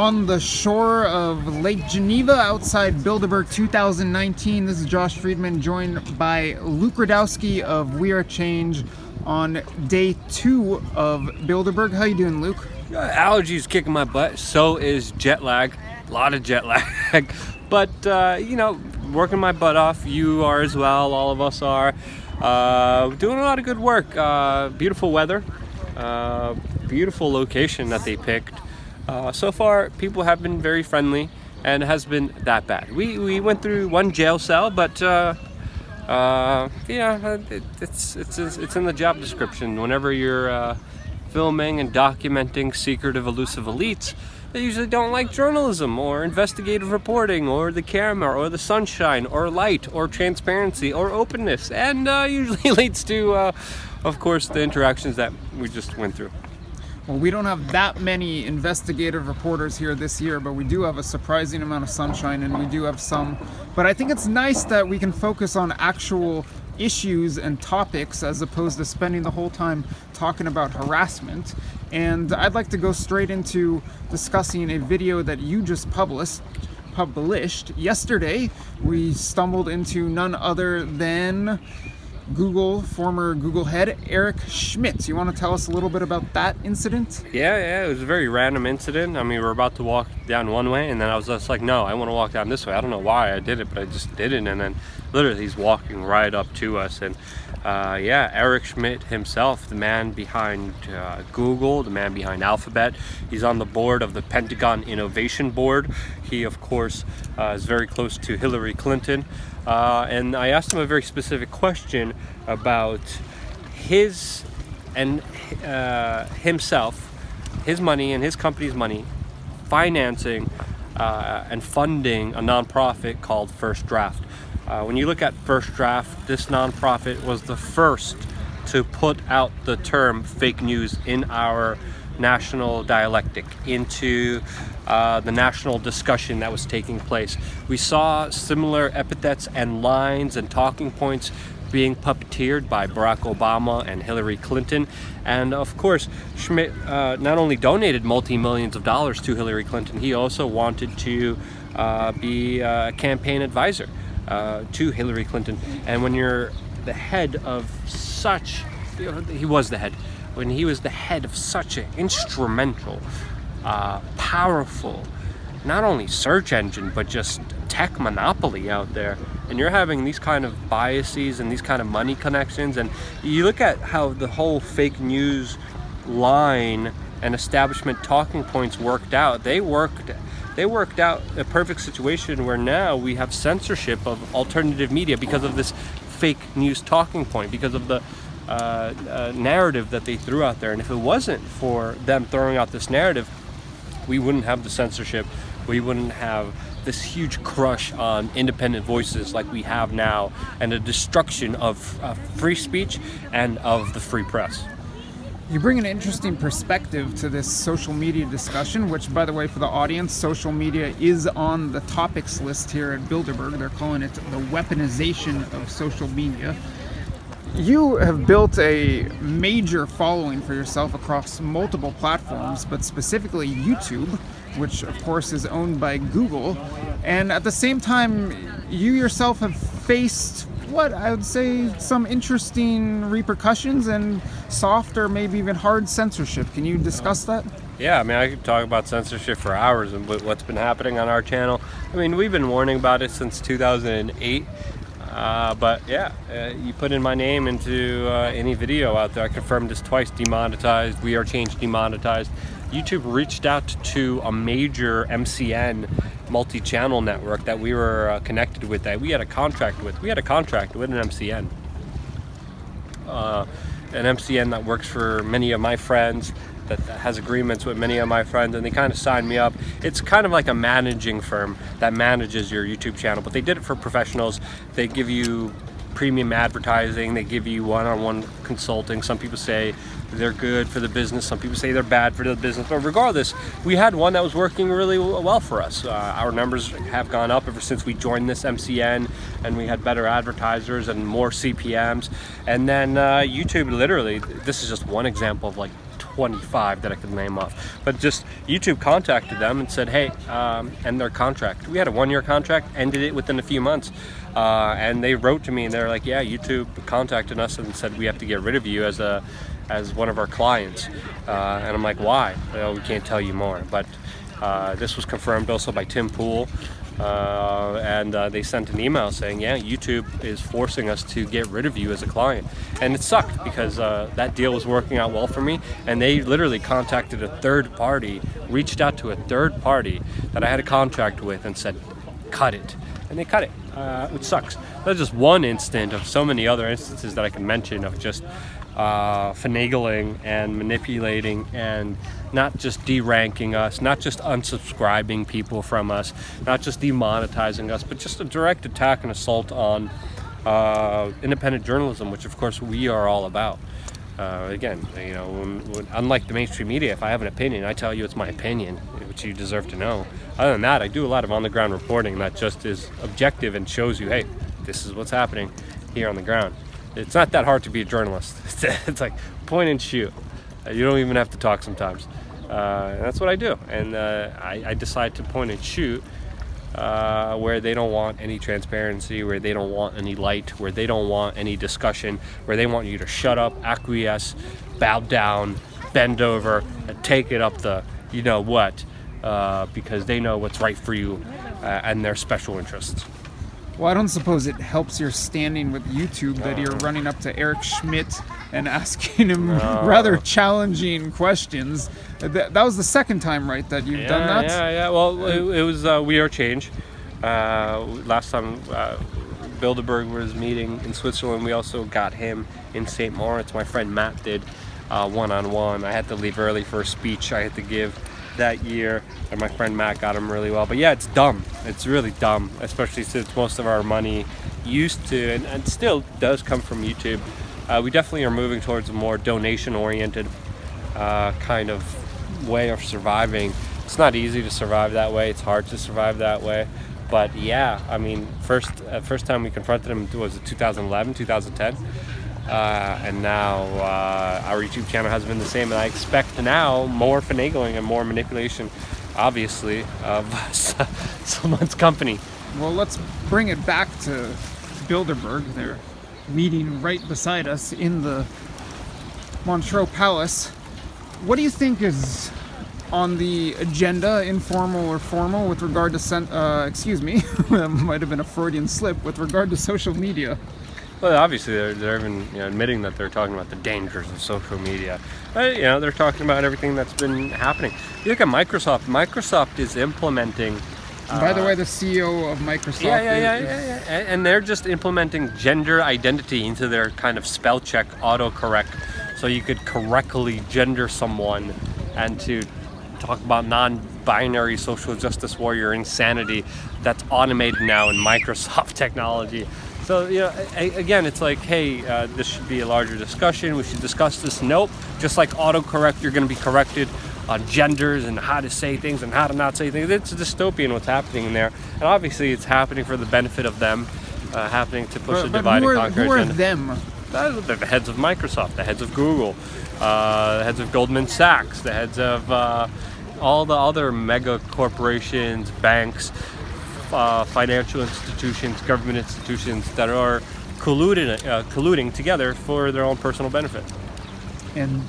on the shore of Lake Geneva outside Bilderberg 2019. This is Josh Friedman, joined by Luke Radowski of We Are Change on day 2 of Bilderberg. How you doing, Luke? Allergies kicking my butt. So is jet lag. A lot of jet lag. But, working my butt off. You are as well. All of us are. Doing a lot of good work. Beautiful weather. Beautiful location that they picked. So far, people have been very friendly, and it has been that bad. We went through one jail cell, but it's in the job description. Whenever you're filming and documenting secretive, elusive elites, they usually don't like journalism or investigative reporting or the camera or the sunshine or light or transparency or openness, and usually leads to, of course, the interactions that we just went through. Well, we don't have that many investigative reporters here this year, but we do have a surprising amount of sunshine, and we do have some. But I think it's nice that we can focus on actual issues and topics as opposed to spending the whole time talking about harassment. And I'd like to go straight into discussing a video that you just published yesterday. We stumbled into none other than former Google head, Eric Schmidt. You want to tell us a little bit about that incident? Yeah, it was a very random incident. I mean, we were about to walk down one way, and then I was just like, no, I want to walk down this way. I don't know why I did it, but I just did it. And then literally he's walking right up to us. And Eric Schmidt himself, the man behind Google, the man behind Alphabet. He's on the board of the Pentagon Innovation Board. He, of course, is very close to Hillary Clinton. And I asked him a very specific question about his and himself, his money and his company's money, financing and funding a nonprofit called First Draft. When you look at First Draft, this nonprofit was the first to put out the term fake news in our national dialectic, into the national discussion that was taking place. We saw similar epithets and lines and talking points being puppeteered by Barack Obama and Hillary Clinton. And of course, Schmidt not only donated multi-millions of dollars to Hillary Clinton, he also wanted to be a campaign advisor to Hillary Clinton. And when you're the head of such, he was the head, when he was the head of such an instrumental, powerful, not only search engine, but just tech monopoly out there, and you're having these kind of biases and these kind of money connections, and you look at how the whole fake news line and establishment talking points worked out. They worked out a perfect situation where now we have censorship of alternative media because of this fake news talking point, because of the narrative that they threw out there. And if it wasn't for them throwing out this narrative, we wouldn't have the censorship. We wouldn't have this huge crush on independent voices like we have now, and a destruction of free speech and of the free press. You bring an interesting perspective to this social media discussion, which, by the way, for the audience, social media is on the topics list here at Bilderberg. They're calling it the weaponization of social media. You have built a major following for yourself across multiple platforms, but specifically YouTube, which of course is owned by Google. And at the same time, you yourself have faced what I would say some interesting repercussions and soft or maybe even hard censorship. Can you discuss that? Yeah, I mean, I could talk about censorship for hours and what's been happening on our channel. I mean, we've been warning about it since 2008. But yeah, you put in my name into any video out there. I confirmed this twice, demonetized. We Are Change demonetized. YouTube reached out to a major MCN multi-channel network that we were connected with, that we had a contract with. We had a contract with an MCN. An MCN that works for many of my friends, that has agreements with many of my friends, and they kind of signed me up. It's kind of like a managing firm that manages your YouTube channel, but they did it for professionals. They give you premium advertising, they give you one-on-one consulting. Some people say they're good for the business, some people say they're bad for the business, but regardless, we had one that was working really well for us. Our numbers have gone up ever since we joined this MCN, and we had better advertisers and more CPMs. And then YouTube, literally, this is just one example of like 25 that I could name off. But just YouTube contacted them and said, hey, end their contract. We had a 1-year contract, ended it within a few months. And they wrote to me and they're like, yeah, YouTube contacted us and said we have to get rid of you as one of our clients. And I'm like, why? Well, we can't tell you more. But this was confirmed also by Tim Pool. And they sent an email saying, yeah, YouTube is forcing us to get rid of you as a client. And it sucked because that deal was working out well for me. And they literally contacted a third party, reached out to a third party that I had a contract with and said, cut it. And they cut it, which sucks. That's just one instant of so many other instances that I can mention of just finagling and manipulating and not just deranking us, not just unsubscribing people from us, not just demonetizing us, but just a direct attack and assault on independent journalism, which of course we are all about. Again, you know, when, unlike the mainstream media, if I have an opinion, I tell you it's my opinion, which you deserve to know. Other than that, I do a lot of on-the-ground reporting that just is objective and shows you, hey, this is what's happening here on the ground. It's not that hard to be a journalist. It's like point and shoot. You don't even have to talk sometimes. And that's what I do. And I decide to point and shoot where they don't want any transparency, where they don't want any light, where they don't want any discussion, where they want you to shut up, acquiesce, bow down, bend over, and take it up the you know what, because they know what's right for you and their special interests. Well, I don't suppose it helps your standing with YouTube that you're running up to Eric Schmidt and asking him rather challenging questions. That was the second time, right, that you've done that? Yeah. Well, it was We Are Change. Last time Bilderberg was meeting in Switzerland, we also got him in St. Moritz. My friend Matt did one-on-one. I had to leave early for a speech I had to give that year, and my friend Matt got him really well. But yeah, it's dumb. It's really dumb, especially since most of our money used to and still does come from YouTube. We definitely are moving towards a more donation-oriented kind of way of surviving. It's not easy to survive that way. It's hard to survive that way. But yeah, I mean, first time we confronted him was 2011, 2010. And now our YouTube channel has been the same, and I expect now more finagling and more manipulation, obviously, of someone's company. Well, let's bring it back to Bilderberg. They're meeting right beside us in the Monero Palace. What do you think is on the agenda, informal or formal, with regard to excuse me, that might have been a Freudian slip, with regard to social media? Well, obviously they're even admitting that they're talking about the dangers of social media. They're talking about everything that's been happening. You look at Microsoft. Microsoft is implementing. By the way, the CEO of Microsoft. Yeah. And they're just implementing gender identity into their kind of spell check autocorrect, so you could correctly gender someone, and to talk about non-binary social justice warrior insanity that's automated now in Microsoft technology. So, again, it's like, hey, this should be a larger discussion. We should discuss this. Nope. Just like autocorrect, you're going to be corrected on genders and how to say things and how to not say things. It's dystopian what's happening in there. And obviously it's happening for the benefit of them, happening to push a divide and conquer agenda. Who are them? The heads of Microsoft, the heads of Google, the heads of Goldman Sachs, the heads of all the other mega corporations, banks, financial institutions, government institutions that are colluding together for their own personal benefit. And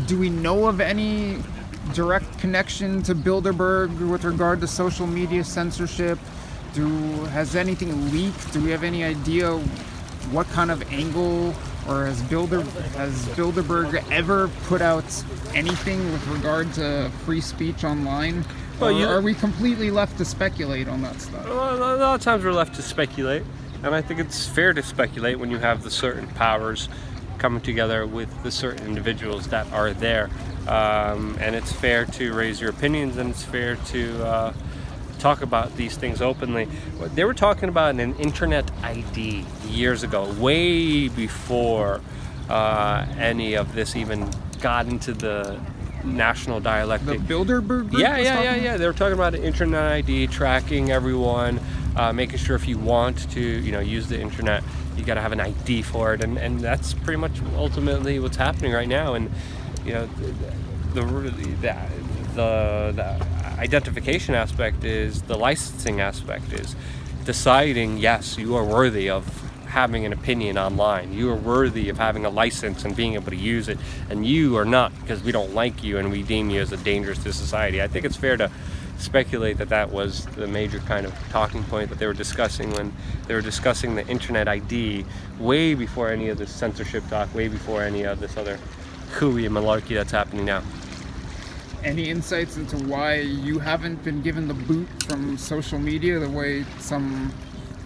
do we know of any direct connection to Bilderberg with regard to social media censorship? Has anything leaked? Do we have any idea what kind of angle, or has Bilderberg ever put out anything with regard to free speech online? Or are we completely left to speculate on that stuff? Well, a lot of times we're left to speculate, and I think it's fair to speculate when you have the certain powers coming together with the certain individuals that are there. And it's fair to raise your opinions, and it's fair to talk about these things openly. They were talking about an internet ID years ago, way before any of this even got into the national dialectic. The Bilderberg group? Yeah. They were talking about an internet ID, tracking everyone, making sure if you want to, use the internet, you got to have an ID for it, and that's pretty much ultimately what's happening right now. And you know, the identification aspect is, the licensing aspect is deciding, yes, you are worthy of having an opinion online. You are worthy of having a license and being able to use it, and you are not, because we don't like you and we deem you as a dangerous to society. I think it's fair to speculate that that was the major kind of talking point that they were discussing when they were discussing the internet ID, way before any of this censorship talk, way before any of this other hooey and malarkey that's happening now. Any insights into why you haven't been given the boot from social media the way some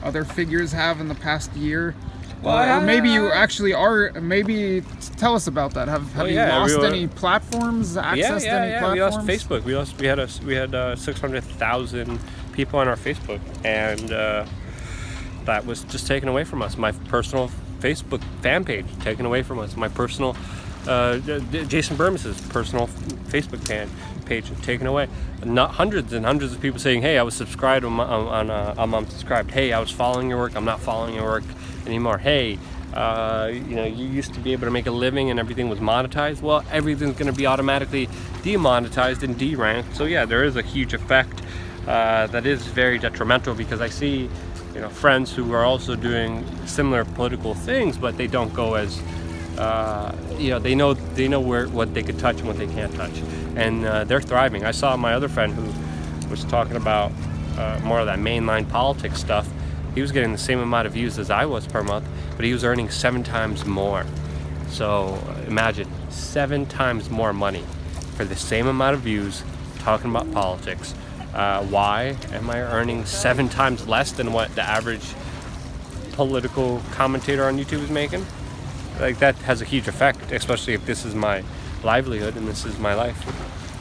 other figures have in the past year? Or maybe you actually are. Maybe tell us about that. Have you lost any platforms? Access to any platforms? We lost Facebook. We had 600,000 people on our Facebook, and that was just taken away from us. My personal Facebook fan page taken away from us. My personal Jason Burmes's personal Facebook page taken away. Not hundreds and hundreds of people saying, "Hey, I was subscribed I'm unsubscribed. Hey, I was following your work. I'm not following your work anymore. Hey, you used to be able to make a living and everything was monetized. Well, everything's going to be automatically demonetized and deranked. So yeah, there is a huge effect that is very detrimental, because I see, friends who are also doing similar political things, but they don't go as they know what they could touch and what they can't touch, and they're thriving. I saw my other friend who was talking about more of that mainline politics stuff. He was getting the same amount of views as I was per month, but he was earning 7 times more. So imagine 7 times more money for the same amount of views talking about politics. Why am I earning 7 times less than what the average political commentator on YouTube is making? Like, that has a huge effect, especially if this is my livelihood and this is my life.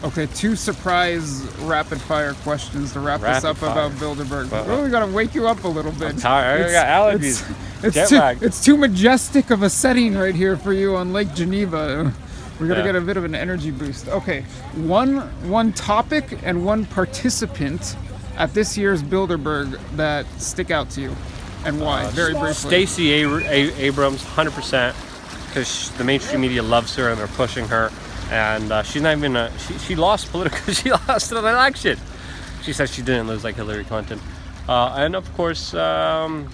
Okay, 2 surprise rapid fire questions to wrap this up about Bilderberg. Uh-oh. We gotta wake you up a little bit. I'm tired. I got allergies. Jet lag. It's too majestic of a setting right here for you on Lake Geneva. We gotta get a bit of an energy boost. Okay, one topic and one participant at this year's Bilderberg that stick out to you, and why? Very briefly. Stacey Abrams, 100%, because the mainstream media loves her and they're pushing her. And she's not even she lost politically. She lost an election. She says she didn't lose like Hillary Clinton. And of course, the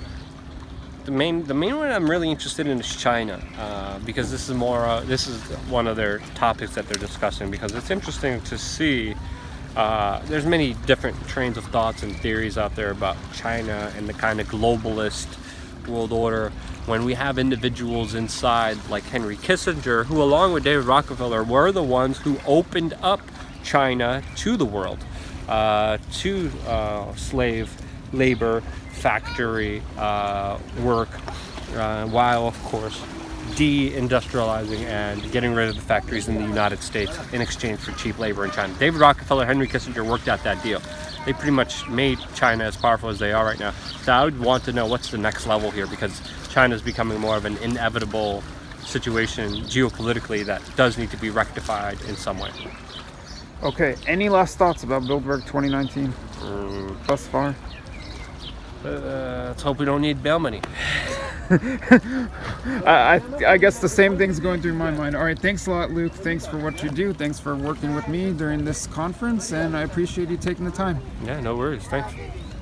main one I'm really interested in is China, because this is one of their topics that they're discussing, because it's interesting to see. There's many different trains of thoughts and theories out there about China and the kind of globalist world order, when we have individuals inside like Henry Kissinger, who along with David Rockefeller were the ones who opened up China to the world, to slave labor, factory work, while of course de-industrializing and getting rid of the factories in the United States in exchange for cheap labor in China. David Rockefeller, Henry Kissinger worked out that deal. They pretty much made China as powerful as they are right now. So I would want to know what's the next level here, because China is becoming more of an inevitable situation geopolitically that does need to be rectified in some way. Okay, any last thoughts about Bilderberg 2019 thus far? Let's hope we don't need bail money. I guess the same thing's going through my mind. All right, thanks a lot, Luke. Thanks for what you do. Thanks for working with me during this conference, and I appreciate you taking the time. Yeah, no worries. Thanks.